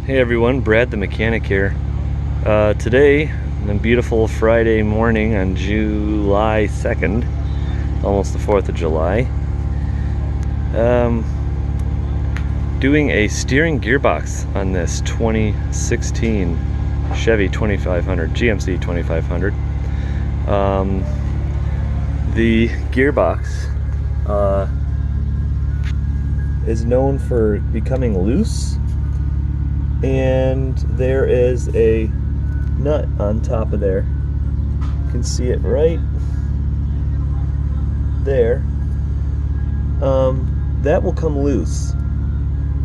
Hey everyone, Brad the mechanic here. Today, on a beautiful Friday morning on July 2nd, almost the 4th of July, doing a steering gearbox on this 2016 Chevy 2500, GMC 2500. The gearbox is known for becoming loose, and there is a nut on top of there. You can see it right there. That will come loose,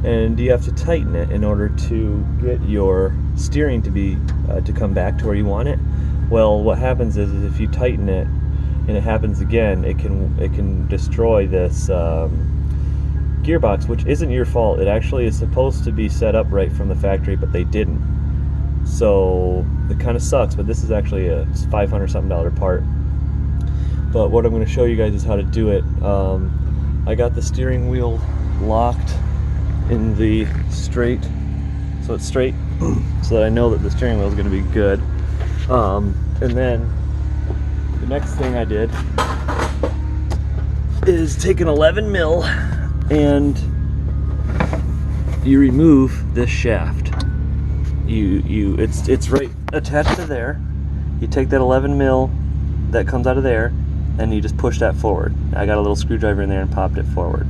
and you have to tighten it in order to get your steering to be to come back to where you want it. Well, what happens is if you tighten it and it happens again, it can destroy this gearbox, which isn't your fault. It actually is supposed to be set up right from the factory, but they didn't. So it kind of sucks, but this is actually a $500-something part. But what I'm going to show you guys is how to do it. I got the steering wheel locked in the straight, so it's straight, so that I know that the steering wheel is going to be good. And then the next thing I did is take an 11 mil and you remove this shaft. It's right attached to there. You take that 11 mil that comes out of there and you just push that forward. I got a little screwdriver in there and popped it forward.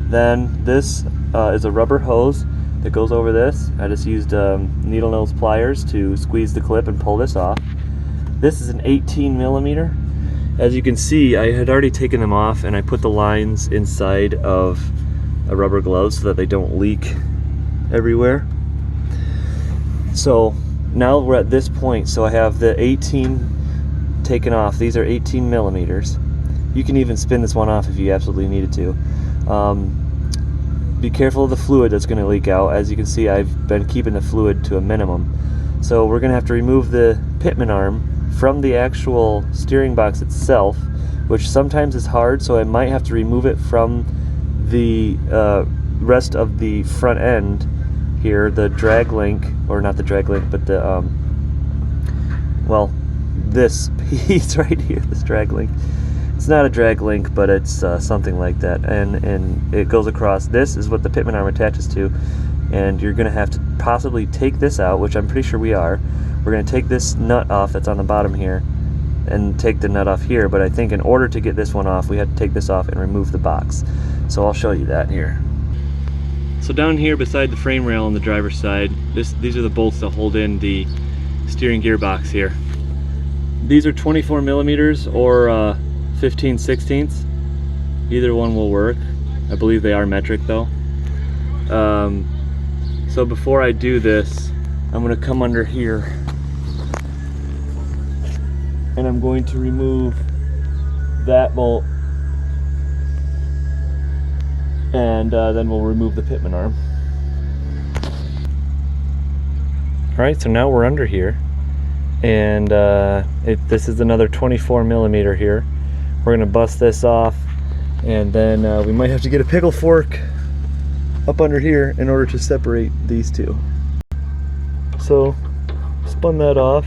Then this is a rubber hose that goes over this. I just used needle nose pliers to squeeze the clip and pull this off. This is an 18 millimeter. As you can see, I had already taken them off and I put the lines inside of a rubber glove so that they don't leak everywhere. So now we're at this point, so I have the 18 taken off. These are 18 millimeters. You can even spin this one off if you absolutely needed to. Be careful of the fluid that's going to leak out. As you can see, I've been keeping the fluid to a minimum. So we're going to have to remove the pitman arm from the actual steering box itself, which sometimes is hard, so I might have to remove it from the rest of the front end here, the drag link, or not the drag link, but the well, this piece right here, this drag link. It's not a drag link, but it's something like that, and it goes across. This is what the pitman arm attaches to, and you're gonna have to possibly take this out, which I'm pretty sure we are. We're going to take this nut off that's on the bottom here and take the nut off here, but I think in order to get this one off, we have to take this off and remove the box. So I'll show you that here. So down here beside the frame rail on the driver's side, these are the bolts that hold in the steering gearbox here. These are 24 millimeters or 15/16. Either one will work. I believe they are metric though. So before I do this, I'm going to come under here and I'm going to remove that bolt, and then we'll remove the pitman arm. Alright, so now we're under here, and this is another 24 millimeter here. We're going to bust this off, and then we might have to get a pickle fork up under here in order to separate these two. So spun that off,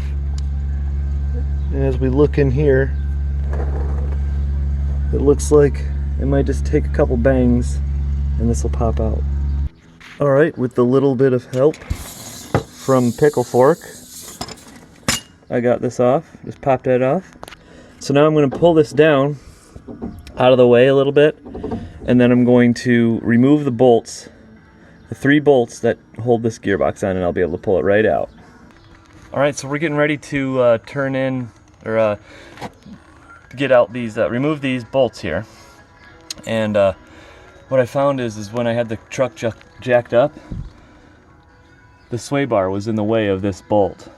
and as we look in here, it looks like it might just take a couple bangs and this will pop out. Alright, with the little bit of help from pickle fork, I got this off, just popped that off. So now I'm going to pull this down out of the way a little bit, and then I'm going to remove the bolts, the 3 bolts that hold this gearbox on, and I'll be able to pull it right out. Alright, so we're getting ready to turn in, or get out these, remove these bolts here. And what I found is when I had the truck jacked up, the sway bar was in the way of this bolt.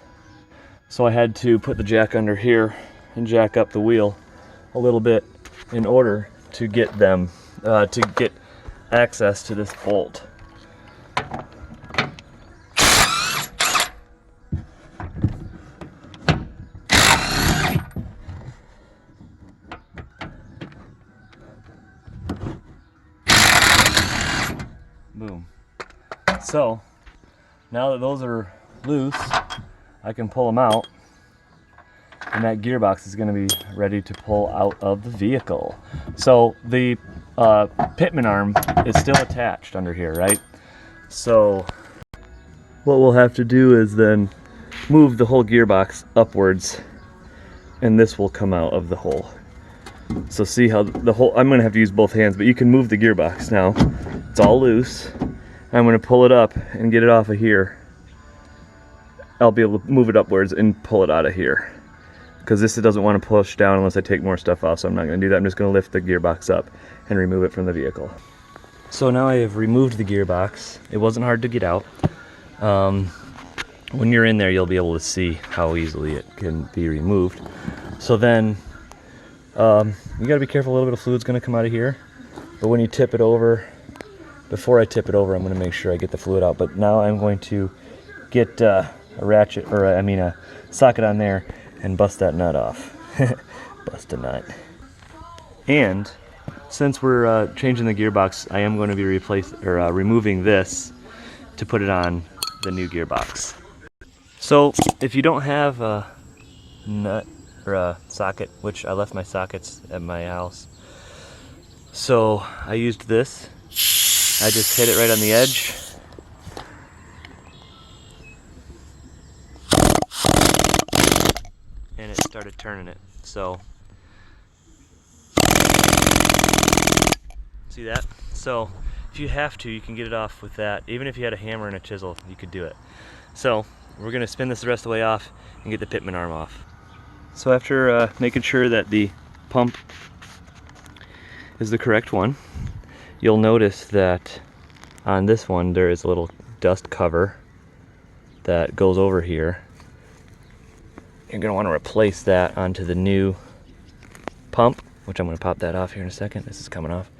So I had to put the jack under here and jack up the wheel a little bit in order to get them, to get access to this bolt. Boom. So Now that those are loose, I can pull them out, and that gearbox is going to be ready to pull out of the vehicle. So the pitman arm is still attached under here, right? So what we'll have to do is then move the whole gearbox upwards, and this will come out of the hole. So see how the whole, I'm going to have to use both hands, but you can move the gearbox now. It's all loose. I'm going to pull it up and get it off of here. I'll be able to move it upwards and pull it out of here, because this doesn't want to push down unless I take more stuff off, so I'm not going to do that. I'm just going to lift the gearbox up and remove it from the vehicle. So now I have removed the gearbox. It wasn't hard to get out. When you're in there, you'll be able to see how easily it can be removed. So then you got to be careful, a little bit of fluid's going to come out of here, but when you tip it over, before I tip it over, I'm going to make sure I get the fluid out. But now I'm going to get a ratchet, or a socket on there, and bust that nut off. Bust a nut. And since we're changing the gearbox, I am going to be removing this to put it on the new gearbox. So if you don't have a nut or a socket, which I left my sockets at my house, so I used this. I just hit it right on the edge. And it started turning it. So see that? So if you have to, you can get it off with that. Even if you had a hammer and a chisel, you could do it. So we're going to spin this the rest of the way off and get the pitman arm off. So after making sure that the pump is the correct one, you'll notice that on this one there is a little dust cover that goes over here. You're going to want to replace that onto the new pump, which I'm going to pop that off here in a second. This is coming off.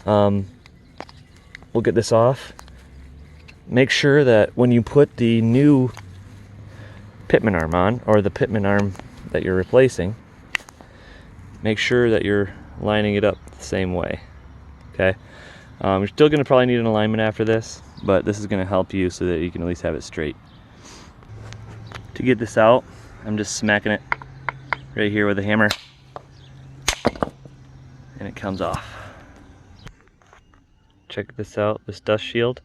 We'll get this off. Make sure that when you put the new pitman arm on, or the pitman arm that you're replacing, make sure that you're lining it up the same way. Okay? You're still going to probably need an alignment after this, but this is going to help you so that you can at least have it straight. To get this out, I'm just smacking it right here with a hammer, and it comes off. Check this out, this dust shield.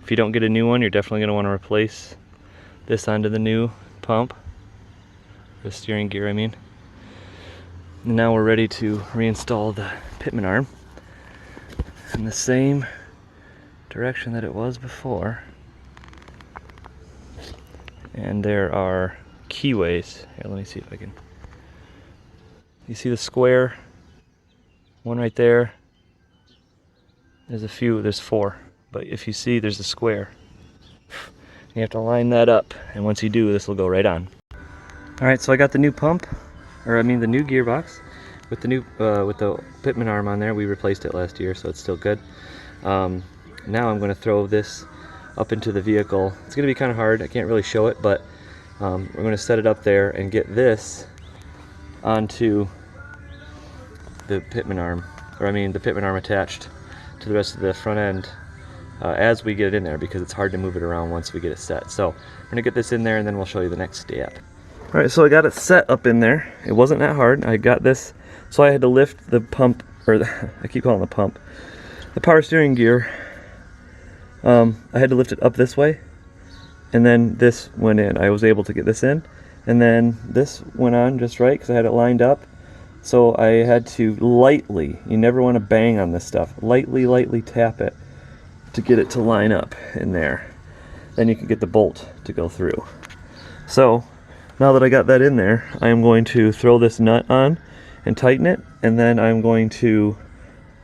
If you don't get a new one, you're definitely going to want to replace this onto the new pump, the steering gear, I mean. And now we're ready to reinstall the pitman arm in the same direction that it was before. And there are keyways. Here, let me see if I can. You see the square? One right there. There's four. But if you see, there's a square. You have to line that up, and once you do, this will go right on. Alright, so I got the new pump, the new gearbox with the new with the pitman arm on there. We replaced it last year, so it's still good. Now I'm going to throw this up into the vehicle. It's going to be kind of hard. I can't really show it, but we're going to set it up there and get this onto the pitman arm, the pitman arm attached to the rest of the front end as we get it in there, because it's hard to move it around once we get it set. So we're going to get this in there, and then we'll show you the next step. Alright, so I got it set up in there. It wasn't that hard. I got this, so I had to lift the pump, I keep calling it the pump, the power steering gear. I had to lift it up this way, and then this went in. I was able to get this in, and then this went on just right because I had it lined up. So I had to lightly, you never want to bang on this stuff, lightly tap it to get it to line up in there. Then you can get the bolt to go through. So now that I got that in there, I am going to throw this nut on and tighten it, and then I'm going to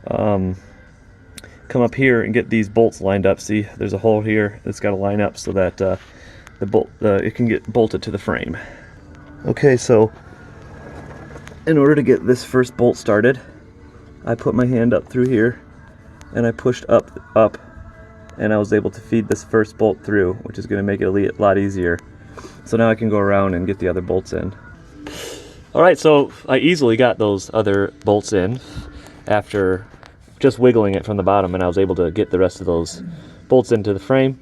come up here and get these bolts lined up. See, there's a hole here that's got to line up so that it can get bolted to the frame. Okay, so in order to get this first bolt started, I put my hand up through here and I pushed up, and I was able to feed this first bolt through, which is going to make it a lot easier. So now I can go around and get the other bolts in. Alright, so I easily got those other bolts in after just wiggling it from the bottom, and I was able to get the rest of those bolts into the frame.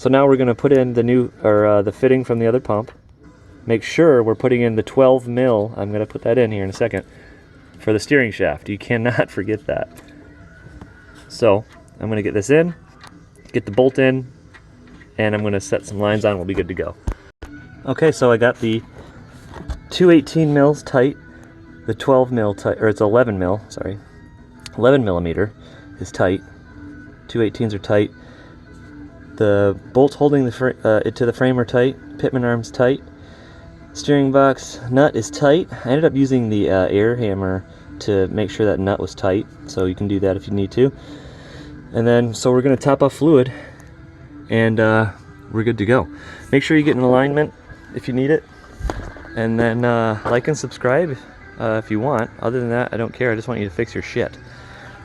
So now we're going to put in the new, or the fitting from the other pump. Make sure we're putting in the 12 mil, I'm going to put that in here in a second, for the steering shaft. You cannot forget that. So I'm going to get this in, get the bolt in, and I'm going to set some lines on. We'll be good to go. Okay, so I got the 218 mils tight, the 12 mil tight, or it's 11 mil, sorry. 11 millimeter is tight. 218s are tight. The bolts holding it to the frame are tight. Pitman arm's tight. Steering box nut is tight. I ended up using the air hammer to make sure that nut was tight, so you can do that if you need to. And then, so we're going to top off fluid, and we're good to go. Make sure you get in alignment if you need it, and then like and subscribe if you want. Other than that, I don't care. I just want you to fix your shit.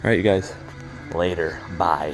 Alright, you guys. Later. Bye.